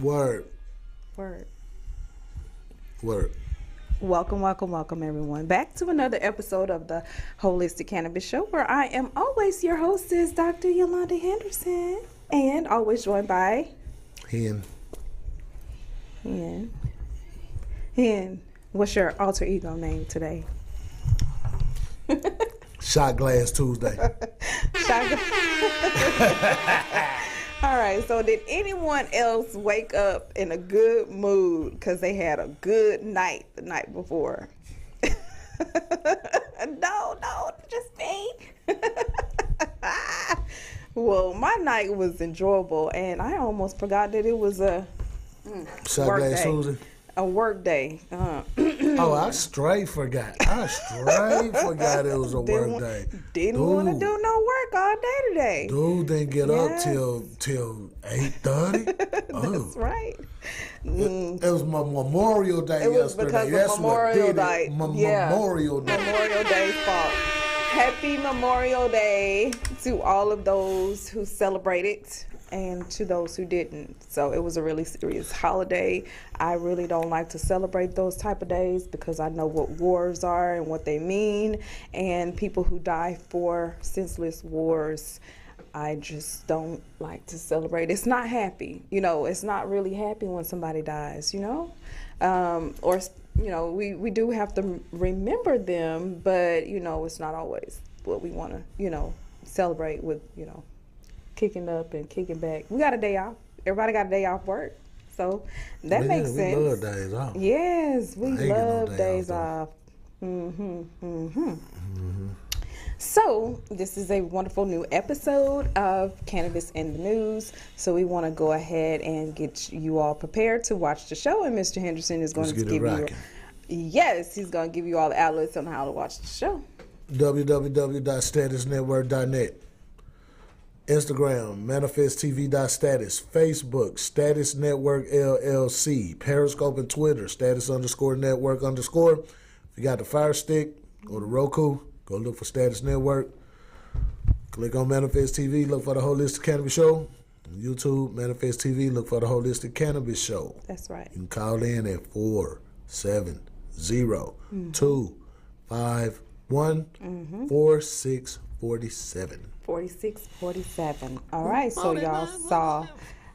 Word. Word. Word. Welcome, welcome, welcome, everyone. Back to another episode of the Holistic Cannabis Show, where I am always your hostess, Dr. Yolanda Henderson, and always joined by Hen. What's your alter ego name today? Shot Glass Tuesday. All right, so did anyone else wake up in a good mood because they had a good night the night before? No, just me. Well, my night was enjoyable, and I almost forgot that it was a Shot work Glass day. Tuesday. A work day. Oh, I straight forgot. It was a work day. Didn't want to do no work all day today. Dude didn't get up till 8:30. That's right. It was my Memorial Day It was yesterday. because That's of what Memorial did Day. it. Memorial Day. Memorial Day's fault. Happy Memorial Day to all of those who celebrated and to those who didn't. So it was a really serious holiday. I really don't like to celebrate those type of days because I know what wars are and what they mean, and people who die for senseless wars. I just don't like to celebrate. It's not happy, it's not really happy when somebody dies, or we do have to remember them, but it's not always what we want to celebrate with, kicking up and kicking back. We got a day off. Everybody got a day off work. So that makes sense. We love days off. Yes, we love days off. So this is a wonderful new episode of Cannabis in the News. So we want to go ahead and get you all prepared to watch the show. And Mr. Henderson is going to give you... Yes, he's going to give you all the outlets on how to watch the show. www.statusnetwork.net, Instagram, manifesttv.status, Facebook, Status Network LLC, Periscope and Twitter, status_network_. If you got the Fire Stick, go to Roku, go look for Status Network. Click on Manifest TV, look for the Holistic Cannabis Show. On YouTube, Manifest TV, look for the Holistic Cannabis Show. That's right. You can call in at 470-251-4647. 4647. All right, so y'all saw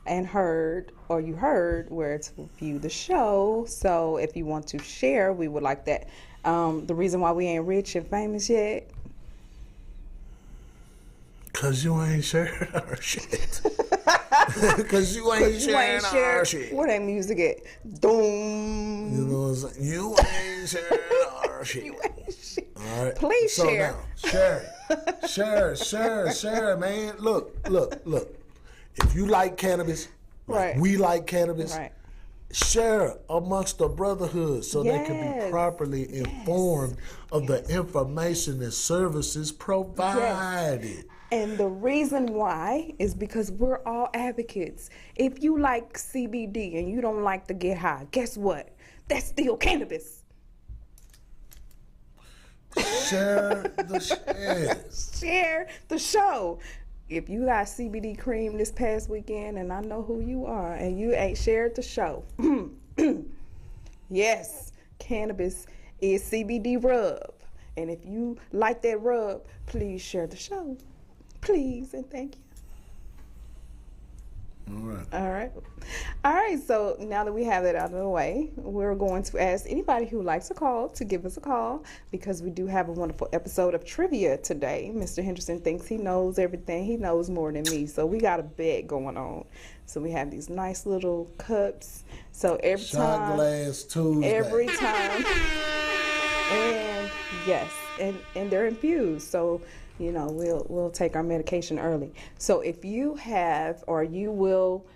and heard, or you heard where to view the show. So if you want to share, we would like that. The reason why we ain't rich and famous yet, cause you ain't sharing our shit. Cause you ain't sharing our shit. Where that music at? Doom. You know what I'm saying? You ain't sharing our shit. You ain't shit. All right. Please so share. Now, share, man. Look. If you like cannabis, right. We like cannabis, right. Share amongst the brotherhood so they can be properly informed of the information and services provided. Yes. And the reason why is because we're all advocates. If you like CBD and you don't like to get high, guess what? That's still cannabis. Share the shit. Share the show. If you got CBD cream this past weekend, and I know who you are, and you ain't shared the show, yes, cannabis is CBD rub. And if you like that rub, please share the show. Please and thank you. All right. So now that we have that out of the way, we're going to ask anybody who likes a call to give us a call, because we do have a wonderful episode of trivia today. Mr. Henderson thinks he knows everything. He knows more than me. So we got a bet going on. So we have these nice little cups. So every Shot Glass Tuesday. Every time. And yes, and they're infused. So we'll take our medication early. So if you have, or you will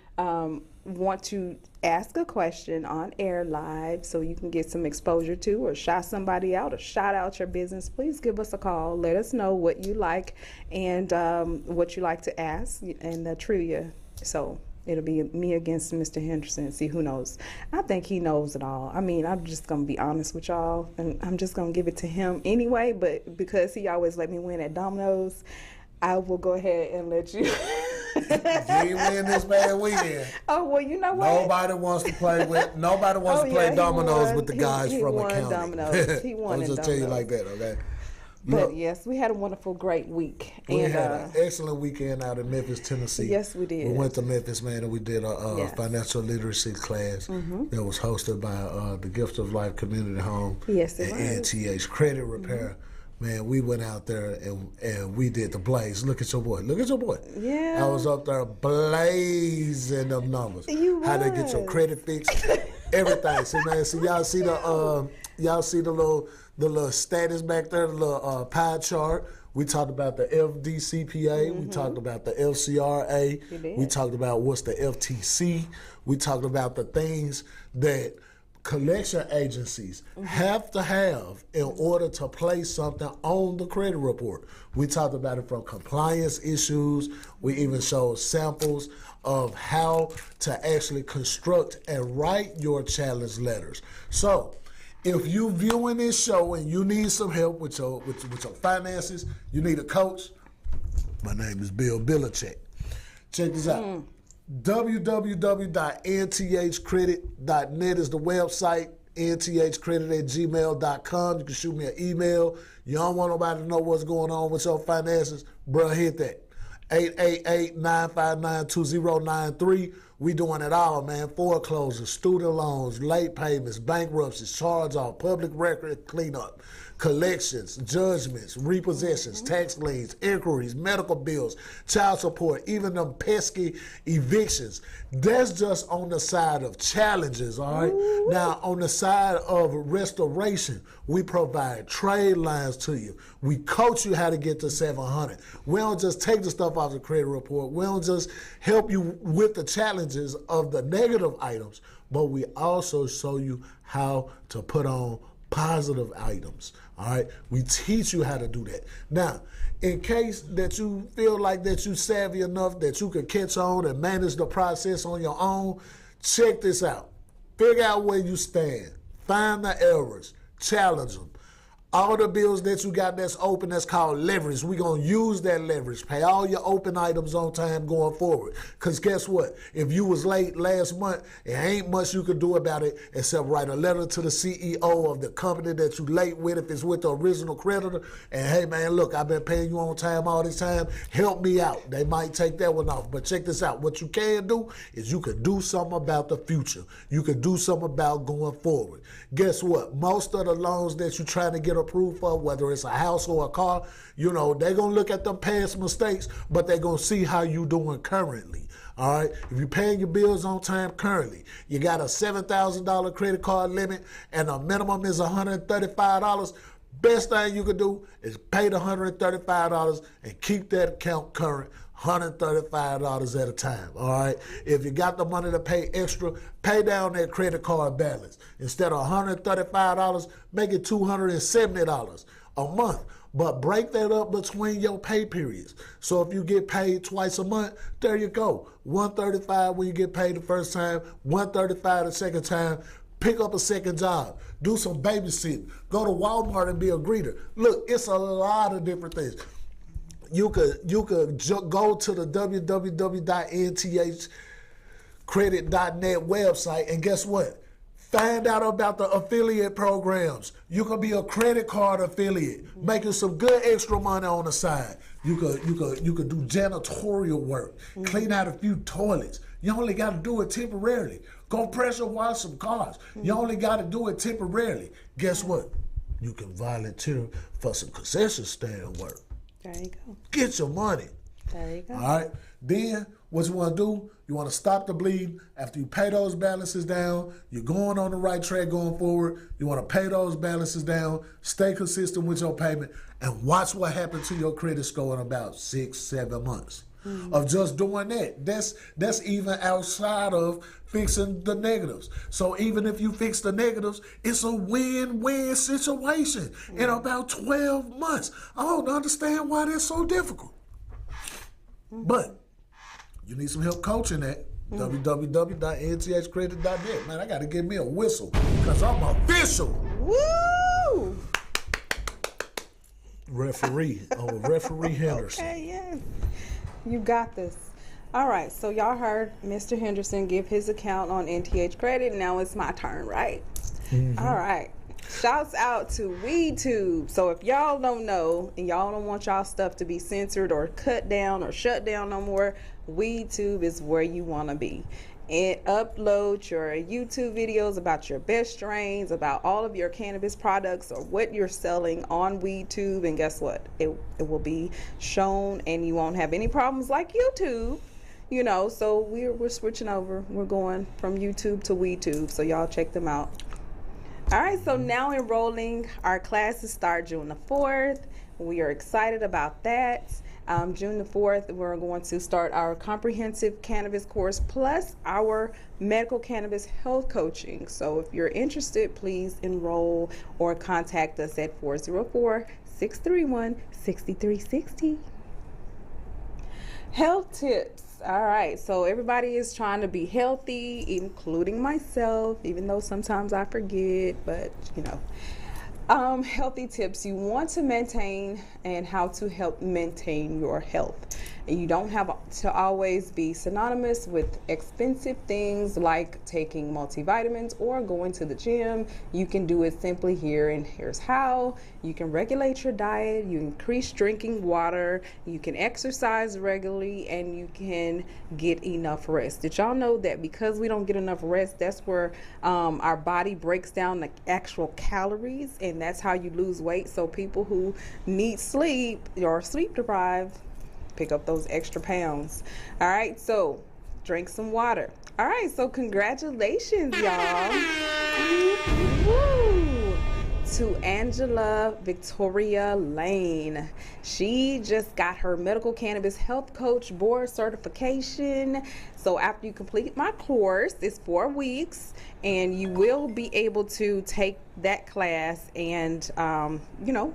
want to ask a question on air live so you can get some exposure to, or shout somebody out, or shout out your business, please give us a call. Let us know what you like and what you like to ask and the trivia. So it'll be me against Mr. Henderson. See who knows. I think he knows it all. I mean, I'm just going to be honest with y'all, and I'm just going to give it to him anyway. But because he always let me win at dominoes, I will go ahead and let you ain't win this bad weekend. Oh, well, you know what? Nobody wants to play dominoes with the guys from accounting. Dominoes. He won I'll just tell you like that, okay? But yes, we had a wonderful, great week. We had an excellent weekend out in Memphis, Tennessee. Yes, we did. We went to Memphis, man, and we did a financial literacy class that was hosted by the Gift of Life Community Home and NTH Credit Repair. Man, we went out there and we did the blaze. Look at your boy. Yeah. I was up there blazing them numbers. How to get your credit fixed, everything. See, man, y'all see the little status back there, the little pie chart. We talked about the FDCPA. We talked about the FCRA. We talked about what's the FTC. We talked about the things that collection agencies have to have in order to place something on the credit report. We talked about it from compliance issues. We even showed samples of how to actually construct and write your challenge letters. So, if you viewing this show and you need some help with your finances, you need a coach, my name is Bill Belichick. Check this out. www.nthcredit.net is the website. nthcredit@gmail.com. You can shoot me an email. You don't want nobody to know what's going on with your finances, bro, hit that. 888-959-2093. We doing it all, man. Foreclosures, student loans, late payments, bankruptcies, charge-off, public record cleanup, collections, judgments, repossessions, tax liens, inquiries, medical bills, child support, even them pesky evictions. That's just on the side of challenges, all right? Ooh. Now, on the side of restoration, we provide trade lines to you. We coach you how to get to 700. We don't just take the stuff off the credit report. We don't just help you with the challenges of the negative items, but we also show you how to put on positive items. All right, we teach you how to do that. Now, in case that you feel like that you savvy enough that you can catch on and manage the process on your own, check this out. Figure out where you stand. Find the errors. Challenge them. All the bills that you got that's open, that's called leverage. We're going to use that leverage. Pay all your open items on time going forward. Because guess what? If you was late last month, there ain't much you could do about it except write a letter to the CEO of the company that you late with if it's with the original creditor. And, hey, man, look, I've been paying you on time all this time. Help me out. They might take that one off. But check this out. What you can do is you could do something about the future. You could do something about going forward. Guess what? Most of the loans that you're trying to get approved for, whether it's a house or a car, you know, they're going to look at them past mistakes, but they're going to see how you doing currently. All right? If you're paying your bills on time currently, you got a $7,000 credit card limit and the minimum is $135, best thing you could do is pay the $135 and keep that account current. $135 at a time, all right? If you got the money to pay extra, pay down that credit card balance. Instead of $135, make it $270 a month. But break that up between your pay periods. So if you get paid twice a month, there you go. $135 when you get paid the first time, $135 the second time. Pick up a second job. Do some babysitting. Go to Walmart and be a greeter. Look, it's a lot of different things. You could go to the www.nthcredit.net website and guess what? Find out about the affiliate programs. You can be a credit card affiliate, making some good extra money on the side. You could do janitorial work, clean out a few toilets. You only got to do it temporarily. Go pressure wash some cars. You only got to do it temporarily. Guess what? You can volunteer for some concession stand work. There you go. Get your money. There you go. All right. Then what you want to do, you want to stop the bleed. After you pay those balances down, you're going on the right track going forward. You want to pay those balances down, stay consistent with your payment, and watch what happens to your credit score in about 6-7 months. Of just doing that. That's even outside of fixing the negatives. So even if you fix the negatives, it's a win-win situation in about 12 months. I don't understand why that's so difficult. But you need some help coaching that. www.nthcredit.net. Man, I got to give me a whistle because I'm official. Woo! Referee. I'm a referee Henderson. Okay, yes. You got this. All right, so y'all heard Mr. Henderson give his account on NTH Credit. Now it's my turn, right? All right. Shouts out to WeedTube. So if y'all don't know and y'all don't want y'all stuff to be censored or cut down or shut down no more, WeedTube is where you want to be. And upload your YouTube videos about your best strains, about all of your cannabis products or what you're selling on WeedTube, and guess what? It will be shown and you won't have any problems like YouTube. You know, so we're switching over. We're going from YouTube to WeedTube, so y'all check them out. All right, so now enrolling. Our classes start June the 4th. We are excited about that. June the 4th, we're going to start our comprehensive cannabis course plus our medical cannabis health coaching. So if you're interested, please enroll or contact us at 404-631-6360. Health tips. All right, so everybody is trying to be healthy, including myself, even though sometimes I forget, but you know. Healthy tips you want to maintain and how to help maintain your health. And you don't have to always be synonymous with expensive things like taking multivitamins or going to the gym. You can do it simply here, and here's how. You can regulate your diet, you increase drinking water, you can exercise regularly, and you can get enough rest. Did y'all know that because we don't get enough rest, that's where our body breaks down the actual calories, and that's how you lose weight? So people who need sleep or sleep deprived pick up those extra pounds. All right, so drink some water. All right, so congratulations, y'all. Woo! To Angela Victoria Lane. She just got her medical cannabis health coach board certification. So after you complete my course, it's 4 weeks, and you will be able to take that class and, you know,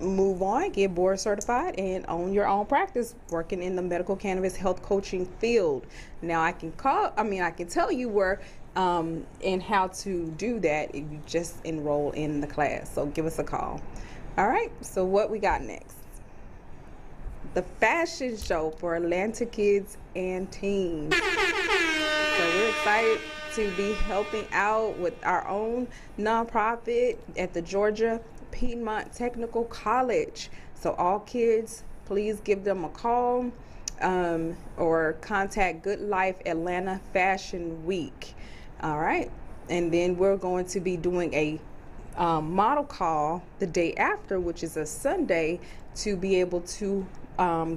move on, get board certified, and own your own practice working in the medical cannabis health coaching field. Now I can tell you where and how to do that if you just enroll in the class. So give us a call. All right, so what we got next? The fashion show for Atlanta kids and teens. So we're excited to be helping out with our own nonprofit at the Georgia Piedmont Technical College. So all kids, please give them a call or contact Good Life Atlanta Fashion Week. All right, and then we're going to be doing a model call the day after, which is a Sunday, to be able to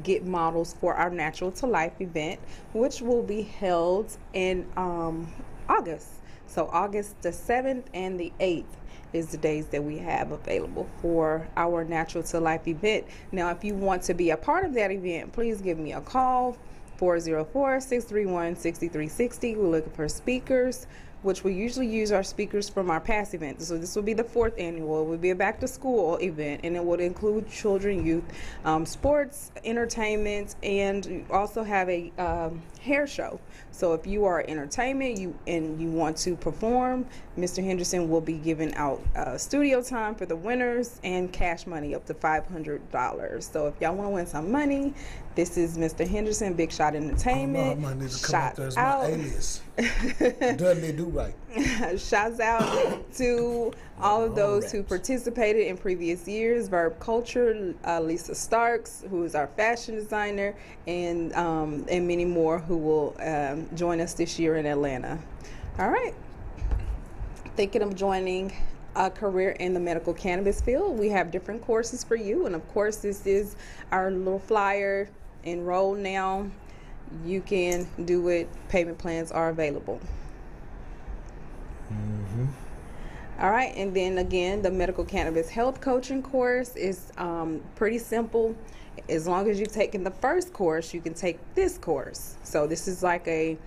get models for our Natural to Life event, which will be held in August. So August the 7th and the 8th is the days that we have available for our Natural to Life event. Now, if you want to be a part of that event, please give me a call, 404-631-6360. We're looking for speakers, which we usually use our speakers from our past events. So this will be the 4th annual. It will be a back to school event, and it would include children, youth, sports, entertainment, and you also have a hair show. So if you are entertainment you want to perform, Mr. Henderson will be giving out studio time for the winners and cash money up to $500. So if y'all want to win some money, this is Mr. Henderson, Big Shot Entertainment. I might need to come out there as my out. alias. Dudley Do Right. Shouts out to all of those who participated in previous years. Verb Culture, Lisa Starks, who is our fashion designer, and many more who will join us this year in Atlanta. All right. Thinking of joining a career in the medical cannabis field, we have different courses for you, and of course this is our little flyer. Enroll now. You can do it. Payment plans are available. All right, and then again, the medical cannabis health coaching course is pretty simple. As long as you've taken the first course, you can take this course. So this is like a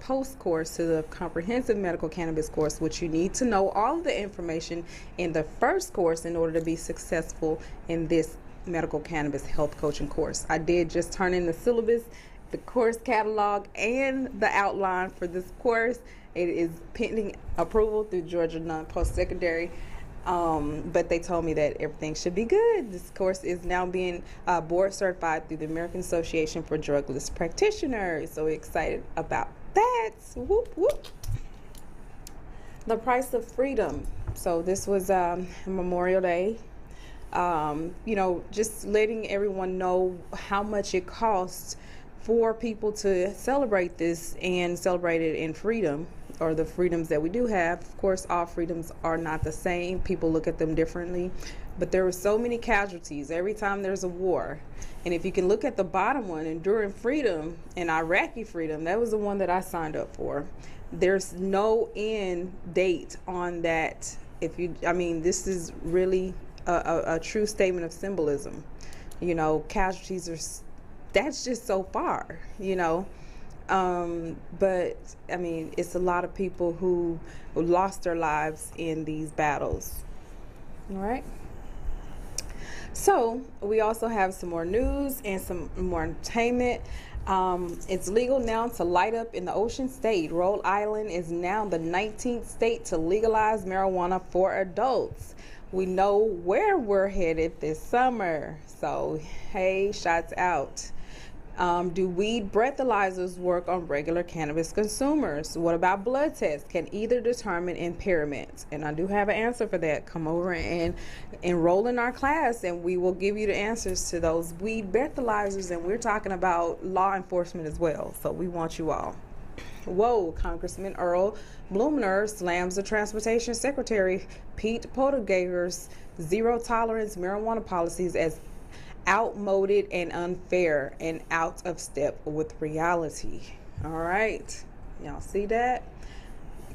post course to the comprehensive medical cannabis course, which you need to know all of the information in the first course in order to be successful in this medical cannabis health coaching course. I did just turn in the syllabus, the course catalog, and the outline for this course. It is pending approval through Georgia Non-Post-Secondary But they told me that everything should be good. This course is now being board certified through the American Association for Drugless Practitioners. So excited about that. Whoop, whoop. The price of freedom. So this was Memorial Day. Just letting everyone know how much it costs for people to celebrate this and celebrate it in freedom, or the freedoms that we do have. Of course, all freedoms are not the same. People look at them differently, but there were so many casualties every time there's a war. And if you can look at the bottom one, Enduring Freedom and Iraqi Freedom, that was the one that I signed up for. There's no end date on that. This is really a true statement of symbolism. Casualties that's just so far, but it's a lot of people who lost their lives in these battles. All right. So we also have some more news and some more entertainment. It's legal now to light up in the Ocean State. Rhode Island is now the 19th state to legalize marijuana for adults. We know where we're headed this summer. So, hey, shots out. Do weed breathalyzers work on regular cannabis consumers? What about blood tests? Can either determine impairment? And I do have an answer for that. Come over and enroll in our class, and we will give you the answers to those weed breathalyzers. And we're talking about law enforcement as well. So we want you all. Whoa, Congressman Earl Blumenauer slams the Transportation Secretary Pete Buttigieg's zero tolerance marijuana policies as outmoded and unfair and out of step with reality. All right, y'all see that?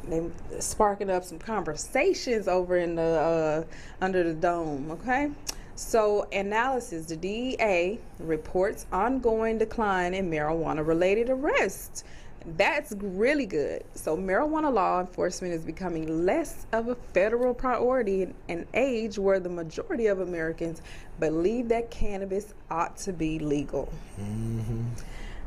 They sparking up some conversations over in the under the dome. Okay. So, analysis: the DEA reports ongoing decline in marijuana-related arrests. That's really good. So marijuana law enforcement is becoming less of a federal priority in an age where the majority of Americans believe that cannabis ought to be legal. Mm-hmm.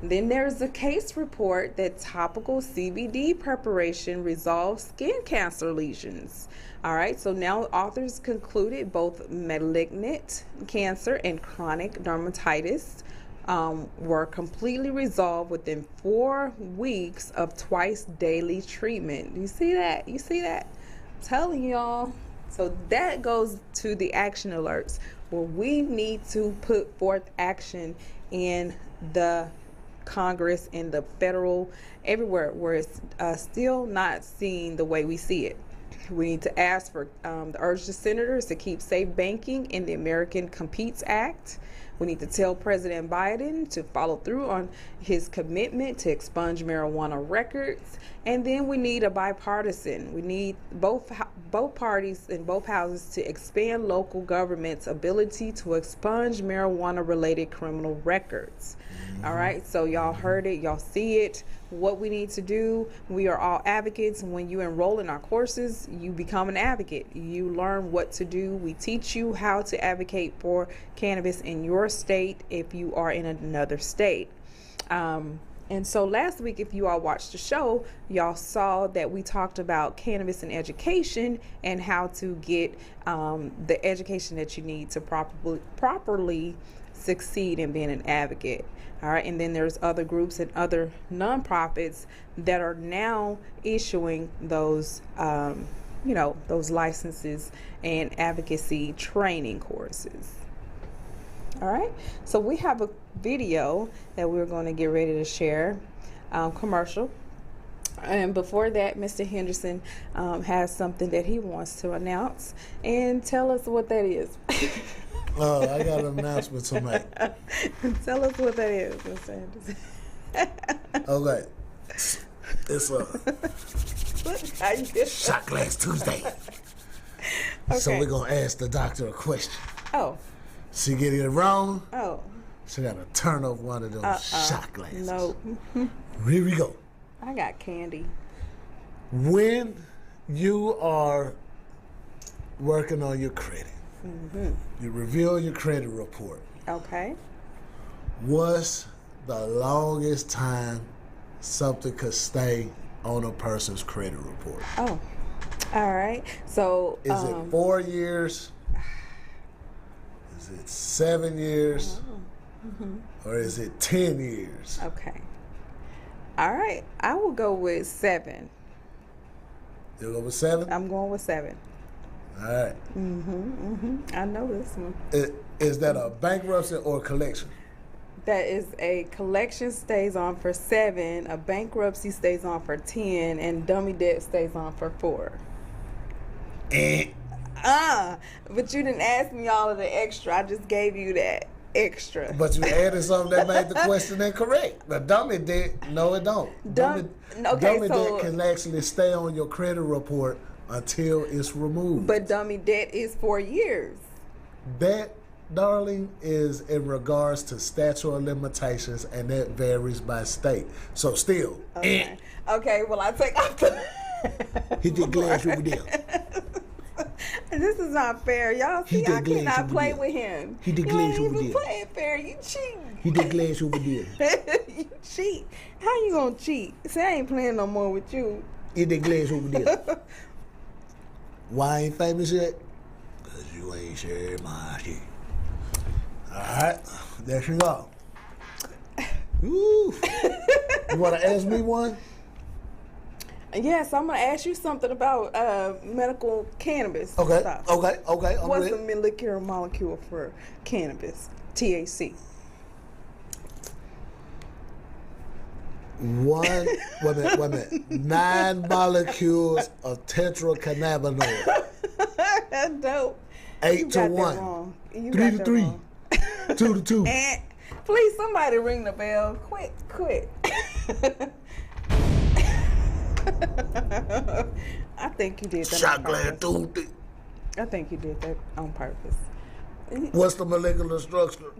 Then there's a case report that topical CBD preparation resolves skin cancer lesions. All right, so now authors concluded both malignant cancer and chronic dermatitis were completely resolved within 4 weeks of twice daily treatment. You see that? I'm telling y'all. So that goes to the action alerts, where we need to put forth action in the Congress and the federal, everywhere where it's still not seen the way we see it. We need to ask for urge the senators to keep safe banking in the American Competes Act. We need to tell President Biden to follow through on his commitment to expunge marijuana records. And then we need a bipartisan. We need both parties in both houses to expand local government's ability to expunge marijuana-related criminal records. Mm-hmm. All right, so y'all heard it, y'all see it. What we need to do, we are all advocates. When you enroll in our courses, you become an advocate. You learn what to do. We teach you how to advocate for cannabis in your state if you are in another state. And so last week, if you all watched the show, y'all saw that we talked about cannabis and education and how to get the education that you need to properly succeed in being an advocate. All right, and then there's other groups and other nonprofits that are now issuing those, those licenses and advocacy training courses. All right, so we have a video that we're going to get ready to share, commercial. And before that, Mr. Henderson has something that he wants to announce, and tell us what that is. Oh, I got an announcement to make. Tell us what that is, Mr. Anderson. Okay. It's Shot Glass Tuesday. Okay. So we're going to ask the doctor a question. Oh. She get it wrong. Oh. She got to turn off one of those shot glasses. No. Here we go. I got candy. When you are working on your credit, you reveal your credit report. Okay. What's the longest time something could stay on a person's credit report? Oh. All right. So Is it 4 years? Is it 7 years? Or is it 10 years? Okay. All right. I will go with 7. You'll go with 7? I'm going with 7. All right. I know this one. Is that a bankruptcy or a collection? That is a collection stays on for 7, a bankruptcy stays on for 10, and dummy debt stays on for 4. But you didn't ask me all of the extra. I just gave you that extra. But you added something that made the question incorrect. The dummy debt, no, it don't. Dummy debt can actually stay on your credit report until it's removed. But dummy debt is 4 years. That, darling, is in regards to statute of limitations, and that varies by state. So still. Okay. Okay, well, I take off the... Hit that glass over there. This is not fair. Y'all see, I cannot play with him. Hit the glass over there. You ain't even playing fair. You cheating. Hit that glass over there. You cheat. How you gonna cheat? See, I ain't playing no more with you. Hit that glass over there. Why I ain't famous yet? Because you ain't sharing my shit. Alright, there she go. Ooh. You want to ask me one? Yes, I'm going to ask you something about medical cannabis stuff. Okay. What's the molecular molecule for cannabis? THC. Wait a minute. 9 molecules of tetracannabinol. Dope. 8 to 1. 3 to 3. 2 to 2. And please, somebody ring the bell. Quick. I think you did that Shot on glass purpose. I think you did that on purpose. What's the molecular structure?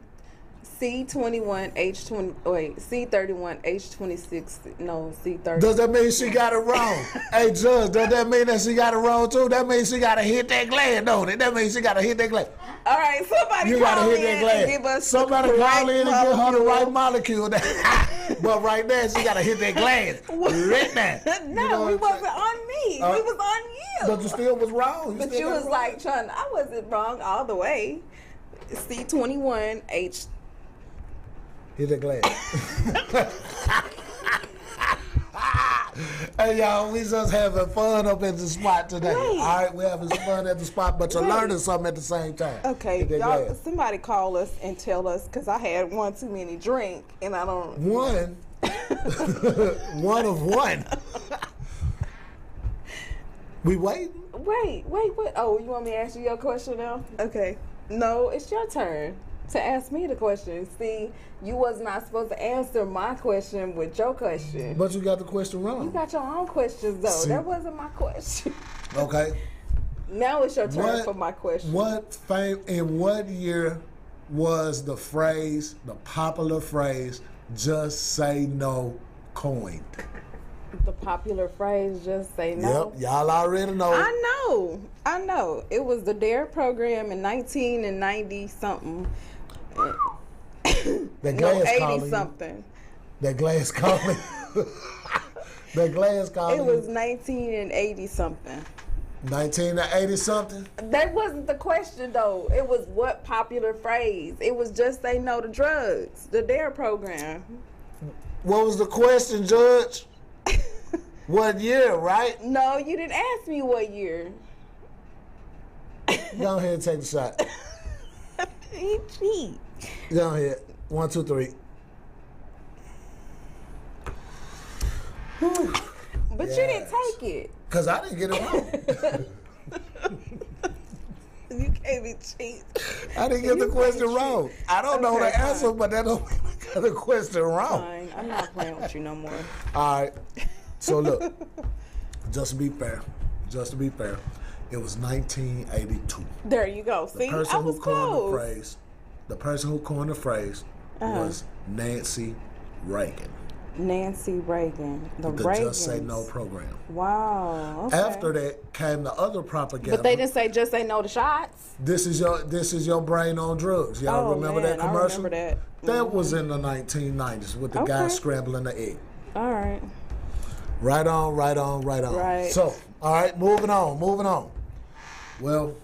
C31H20. Wait, C31H26. No, C30. Does that mean she got it wrong? Hey, Judge, does that mean that she got it wrong too? That means she got to hit that glass, don't it? That means she got to hit that glass. All right, somebody call in and give us Somebody call in and give her the right molecule. But right now, she got to hit that glass. Right now. No, you know we wasn't on me. We was on you. But you still was wrong. But you was like trying. I wasn't wrong all the way. C21H. Hit that glass. Hey, y'all, we just having fun up at the spot today. Right. All right, we're having some fun at the spot, but you're learning something at the same time. Okay, y'all, somebody call us and tell us, because I had one too many drink, and I don't... One? One of one. We waiting? Wait. Oh, you want me to ask you your question now? Okay. No, it's your turn to ask me the question. See, you was not supposed to answer my question with your question. But you got the question wrong. You got your own questions, though. See? That wasn't my question. Okay. Now it's your turn for my question. In what year was the popular phrase, just say no, coined? The popular phrase, just say no? Yep, y'all already know. I know. It was the DARE program in 1990-something. That glass 80-something. That glass calling. That glass calling. It was 1980-something. 1980-something? That wasn't the question, though. It was what popular phrase. It was just say no to drugs. The DARE program. What was the question, Judge? What year, right? No, you didn't ask me what year. Go ahead and take the shot. You cheat. Go ahead. 1, 2, 3. But you didn't take it. Because I didn't get it wrong. You can't be cheating. I didn't get the question wrong. I don't know the answer, but that don't mean I got the question wrong. Fine. I'm not playing with you no more. All right. So look, just to be fair, it was 1982. There you go. See, I was close. The person who coined the phrase was Nancy Reagan. Nancy Reagan. The Just Say No program. Wow. Okay. After that came the other propaganda. But they didn't say just say no to shots. This is your brain on drugs. Y'all remember that commercial? I remember that. That was in the 1990s with the guy scrambling the egg. All right. Right on. Right. So All right, moving on. Well,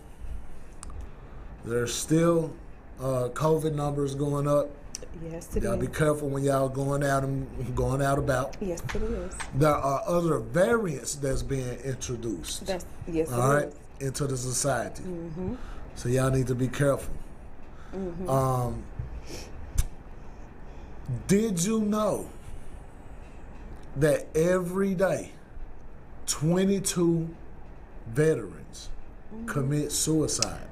there's still COVID numbers going up. Yes, it Y'all is. be careful when y'all going out about. Yes, it is. There are other variants that's being introduced. Yes, all it right, is. into the society. Mm-hmm. So y'all need to be careful. Mm-hmm. Did you know that every day 22 veterans commit suicide?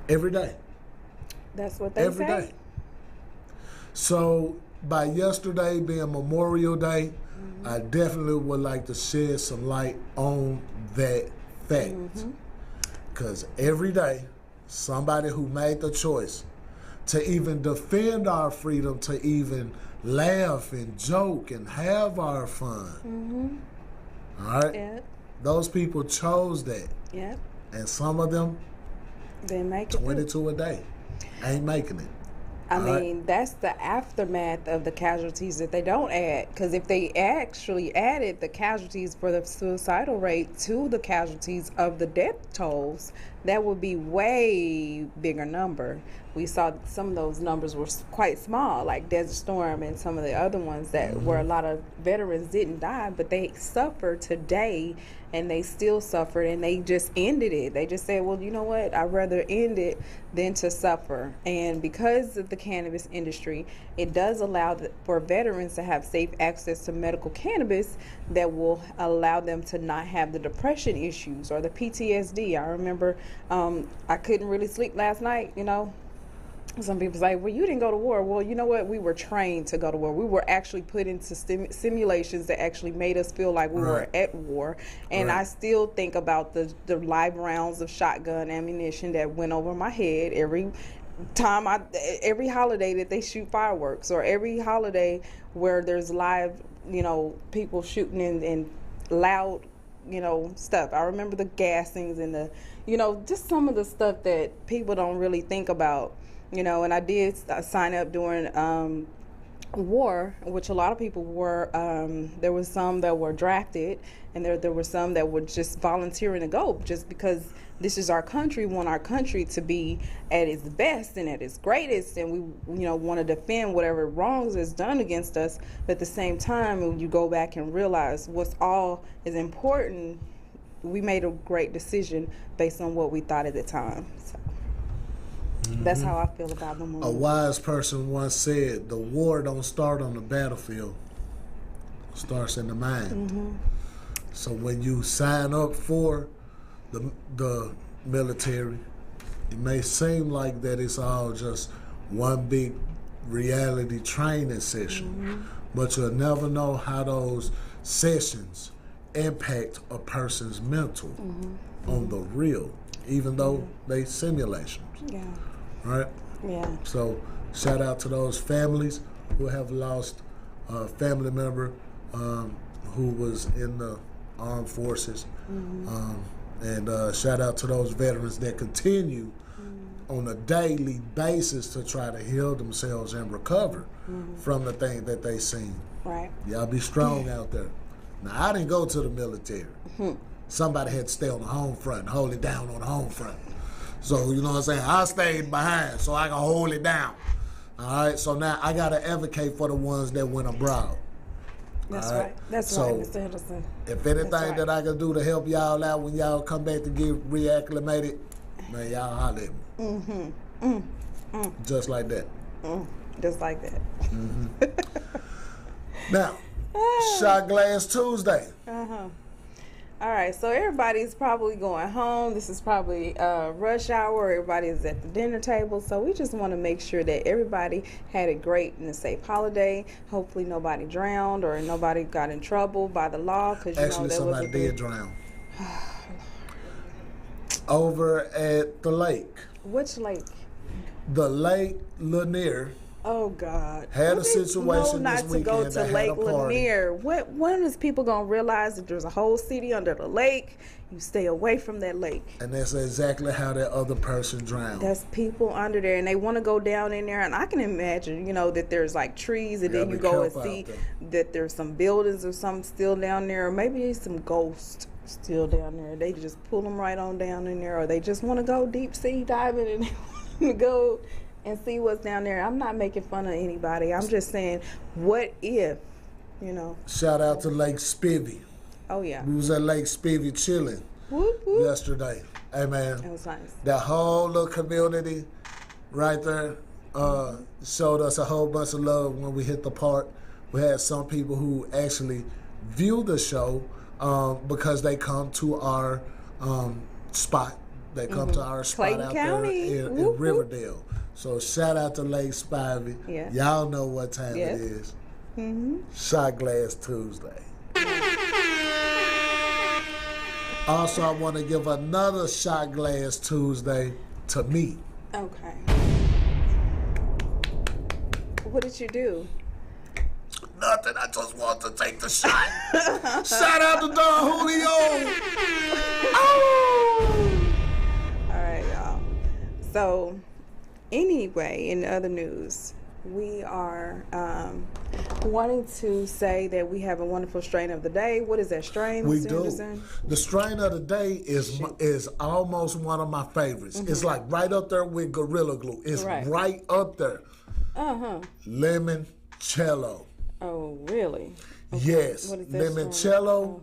Every day. That's what they Every say. day. So by yesterday being Memorial Day, I definitely would like to shed some light on that fact. Because every day, somebody who made the choice to even defend our freedom, to even laugh and joke and have our fun. All right? Yep. Those people chose that. Yep. And some of them, They make it. 22 a day, ain't making it. I All right. mean, that's the aftermath of the casualties that they don't add. Because if they actually added the casualties for the suicidal rate to the casualties of the death tolls, that would be way bigger number. We saw some of those numbers were quite small, like Desert Storm and some of the other ones that where a lot of veterans didn't die, but they suffered today, and they still suffered, and they just ended it. They just said, well, you know what? I'd rather end it than to suffer. And because of the cannabis industry, it does allow for veterans to have safe access to medical cannabis that will allow them to not have the depression issues or the PTSD. I remember I couldn't really sleep last night, you know. Some people say, well, you didn't go to war. Well, you know what? We were trained to go to war. We were actually put into simulations that actually made us feel like we were at war. And I still think about the live rounds of shotgun ammunition that went over my head every time, every holiday that they shoot fireworks, or every holiday where there's live, you know, people shooting and loud, you know, stuff. I remember the gassings and the, you know, just some of the stuff that people don't really think about. You know, and I did sign up during war, which a lot of people were. There was some that were drafted, and there were some that were just volunteering to go, just because this is our country. We want our country to be at its best and at its greatest, and we, you know, want to defend whatever wrongs is done against us. But at the same time, when you go back and realize what's all is important, we made a great decision based on what we thought at the time. So. That's how I feel about the movie. A wise person once said, the war don't start on the battlefield. It starts in the mind. So when you sign up for the military, it may seem like that it's all just one big reality training session. But you'll never know how those sessions impact a person's mental on the real, even though they simulations. Yeah. Right? Yeah. So shout out to those families who have lost a family member who was in the armed forces. And shout out to those veterans that continue on a daily basis to try to heal themselves and recover from the thing that they seen. Right. Y'all be strong out there. Now, I didn't go to the military. Somebody had to stay on the home front and hold it down on the home front. So, you know what I'm saying? I stayed behind so I can hold it down. All right? So now I got to advocate for the ones that went abroad. That's all right. That's so right, Mr. Henderson. If anything right. that I can do to help y'all out when y'all come back to get reacclimated, man, y'all holler at me. Just like that. Just like that. Now, Shot Glass Tuesday. All right, so everybody's probably going home. This is probably rush hour. Everybody's at the dinner table. So we just want to make sure that everybody had a great and a safe holiday. Hopefully nobody drowned or nobody got in trouble by the law. Cause, you Actually, know, somebody did drown. Over at the lake. Which lake? The Lake Lanier. Oh God! Had a situation not this to weekend go that to had Lake a party. Lanier. When is people gonna realize that there's a whole city under the lake? You stay away from that lake. And that's exactly how that other person drowned. There's people under there, and they want to go down in there. And I can imagine, you know, that there's like trees, and Yeah, then you be go and careful see out there. that there's some buildings or something still down there, or maybe some ghosts still down there. They just pull them right on down in there, or they just want to go deep sea diving and they want to go and see what's down there. I'm not making fun of anybody. I'm just saying, what if, you know? Shout out to Lake Spivey. Oh, yeah. We was at Lake Spivey chilling Whoop, whoop. yesterday. Hey, man. It was nice. That whole little community right there showed us a whole bunch of love when we hit the park. We had some people who actually view the show because they come to our spot. They come to our spot Clayton out County. there in Whoop, whoop. Riverdale. So shout out to Lake Spivey. Yeah. Y'all know what time Yes. it is. Shot Glass Tuesday. Also, I want to give another Shot Glass Tuesday to me. Okay. What did you do? Nothing. I just want to take the shot. Shout out to Don Julio. Oh! All right, y'all. So, anyway, in other news, we are wanting to say that we have a wonderful strain of the day. What is that strain, We Mr. do. Henderson? The strain of the day is almost one of my favorites. It's like right up there with Gorilla Glue. It's right up there. Limoncello. Oh, really? Yes, What is that limoncello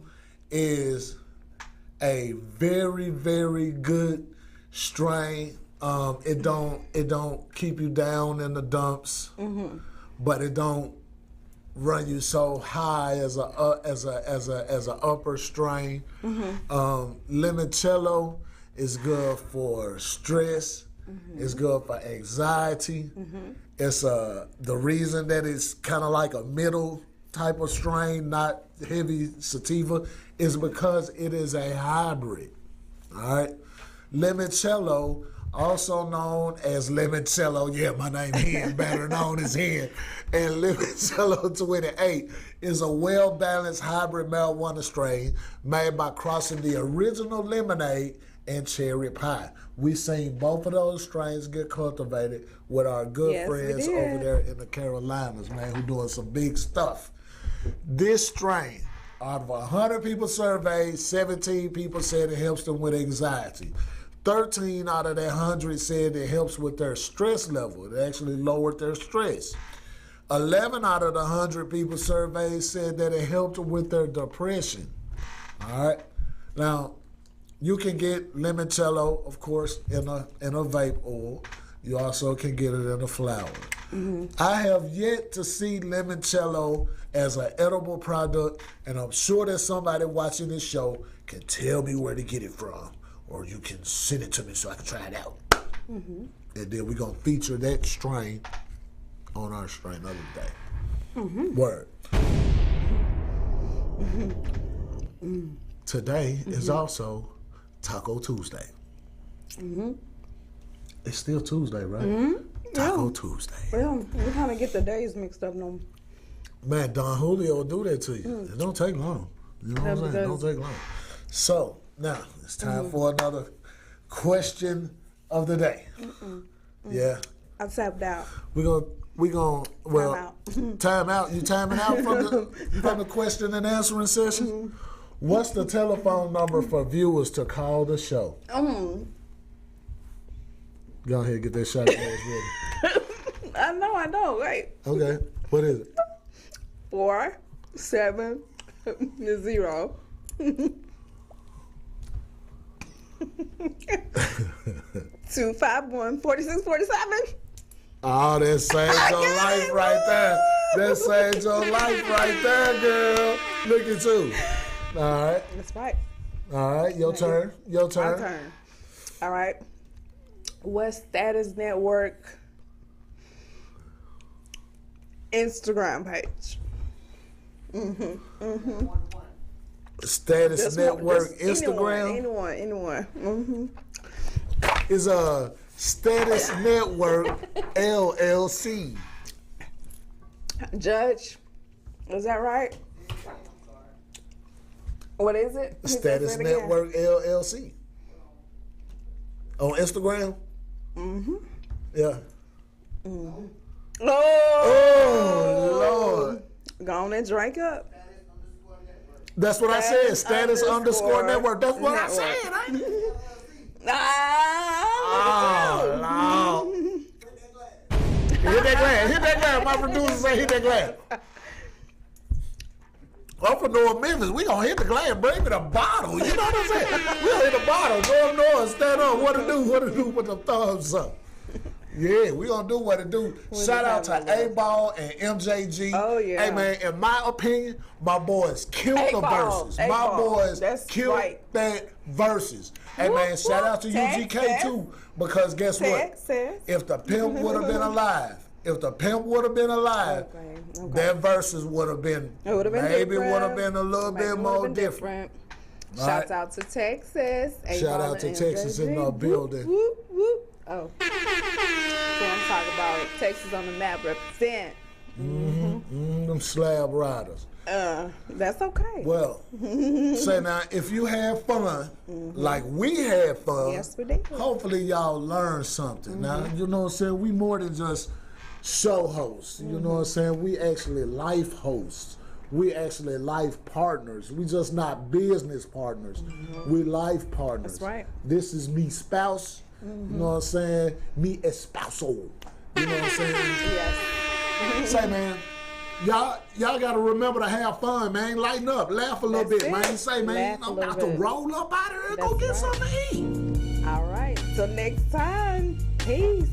is a very, very good strain. It don't keep you down in the dumps, but it don't run you so high as a upper strain. Limoncello is good for stress. It's good for anxiety. It's the reason that it's kind of like a middle type of strain, not heavy sativa, is because it is a hybrid. All right, limoncello, also known as limoncello. Yeah, my name Hen, better known as Hen. And limoncello 28 is a well-balanced hybrid marijuana strain made by crossing the original lemonade and cherry pie. We seen both of those strains get cultivated with our good friends over there in the Carolinas, man, who doing some big stuff. This strain, out of 100 people surveyed, 17 people said it helps them with anxiety. 13 out of that 100 said it helps with their stress level. It actually lowered their stress. 11 out of the 100 people surveyed said that it helped with their depression. All right. Now, you can get limoncello, of course, in a vape oil. You also can get it in a flower. I have yet to see limoncello as an edible product, and I'm sure that somebody watching this show can tell me where to get it from, or you can send it to me so I can try it out. And then we're going to feature that strain on our strain of the day. Word. Today is also Taco Tuesday. It's still Tuesday, right? Taco Tuesday. Well, we kind of get the days mixed up. No. Man, Don Julio will do that to you. It don't take long. You know what I'm saying? It don't take long. So, now, it's time for another question of the day. Yeah. I tapped out. We gonna well, time out. You timing out from the question and answering session? What's the telephone number for viewers to call the show? Go ahead and get that shot glass ready. I know. Right. Okay. What is it? 470 251 4647. Oh, that saves your life right there. That saves your life right there, girl. Look at you. All right. That's right. All right. Your turn. My turn. All right. What Status Network Instagram page? Status Just Network just Instagram Anyone. is a Status Network LLC. Judge, is that right? What is it? Status Network LLC. On Instagram? Yeah. Oh, Lord. Go on and drink up. That's what I said. Status underscore network. That's what I said. Oh, Lord. Hit that glass. Hit that glass. My producer say hit that glass. I'm from North Memphis. We gonna hit the glass. Bring me the bottle. You know what I'm saying? We'll hit the bottle. Go up north. Stand up. What to do? What to do? Put the thumbs up. Yeah, we gonna do what it do. Shout out to A-Ball and MJG. Oh, yeah. Hey, man, in my opinion, my boys killed the verses. My boys killed that verses. Hey, man, shout out to UGK, too, because guess what? If the pimp would have been alive, their verses would have been, maybe would have been a little bit more different. Shouts out to Texas. Shout out to Texas in the building. Whoop, whoop. Oh. So I'm talking about Texas on the map, represent. Them slab riders. That's okay. Well, say now, if you have fun, like we had fun, yes, we did. Hopefully y'all learn something. Now, you know what I'm saying? We more than just show hosts. You know what I'm saying? We actually life hosts. We actually life partners. We just not business partners. We life partners. That's right. This is me spouse. You know what I'm saying? Me espousal. You know what I'm saying? Yes. Say, man, y'all gotta remember to have fun, man. Lighten up, laugh a little bit, man. Say, man, I'm about to roll up out of here and go get something to eat. All right. Till next time. Peace.